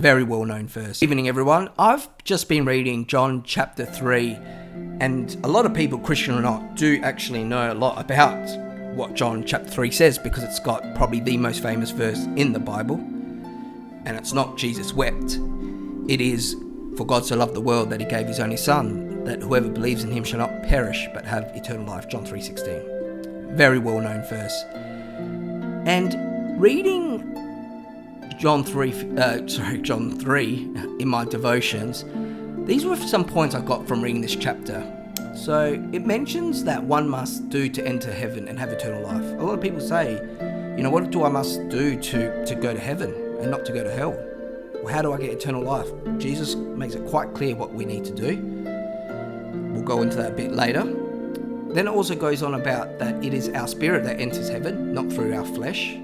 Very well known verse. Evening everyone, I've just been reading John chapter 3, and a lot of people, Christian or not, do actually know a lot about what John chapter 3 says, because it's got probably the most famous verse in the Bible, and it's not Jesus wept. It is, for God so loved the world that he gave his only son, that whoever believes in him shall not perish but have eternal life. John 3:16. Very well known verse. And reading John 3 in my devotions, these were some points I got from reading this chapter. So it mentions that one must do to enter heaven and have eternal life. A lot of people say, what do I must do to go to heaven and not to go to hell? Well, how do I get eternal life? Jesus makes it quite clear what we need to do. We'll go into that a bit later. Then it also goes on about that it is our spirit that enters heaven, not through our flesh.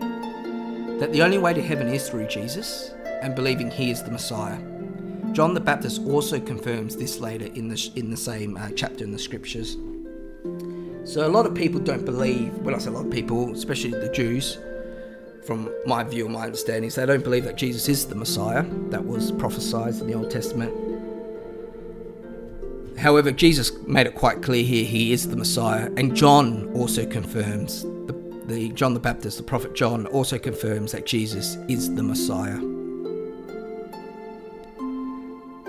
That the only way to heaven is through Jesus and believing he is the Messiah. John the Baptist also confirms this later in the same chapter in the scriptures. So a lot of people don't believe, when I say a lot of people, especially the Jews, from my view and my understanding, they don't believe that Jesus is the Messiah that was prophesied in the Old Testament. However, Jesus made it quite clear here he is the Messiah, and John also confirms, John the Baptist, the prophet John, also confirms that Jesus is the Messiah.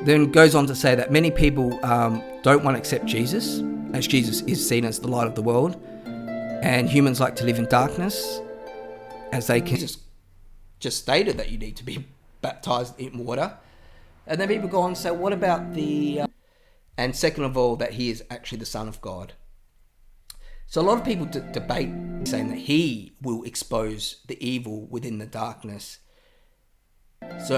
Then goes on to say that many people don't want to accept Jesus, as Jesus is seen as the light of the world, and humans like to live in darkness, as they can just stated that you need to be baptized in water. And then people go on and say, what about and second of all, that he is actually the Son of God. So a lot of people debate, saying that he will expose the evil within the darkness. So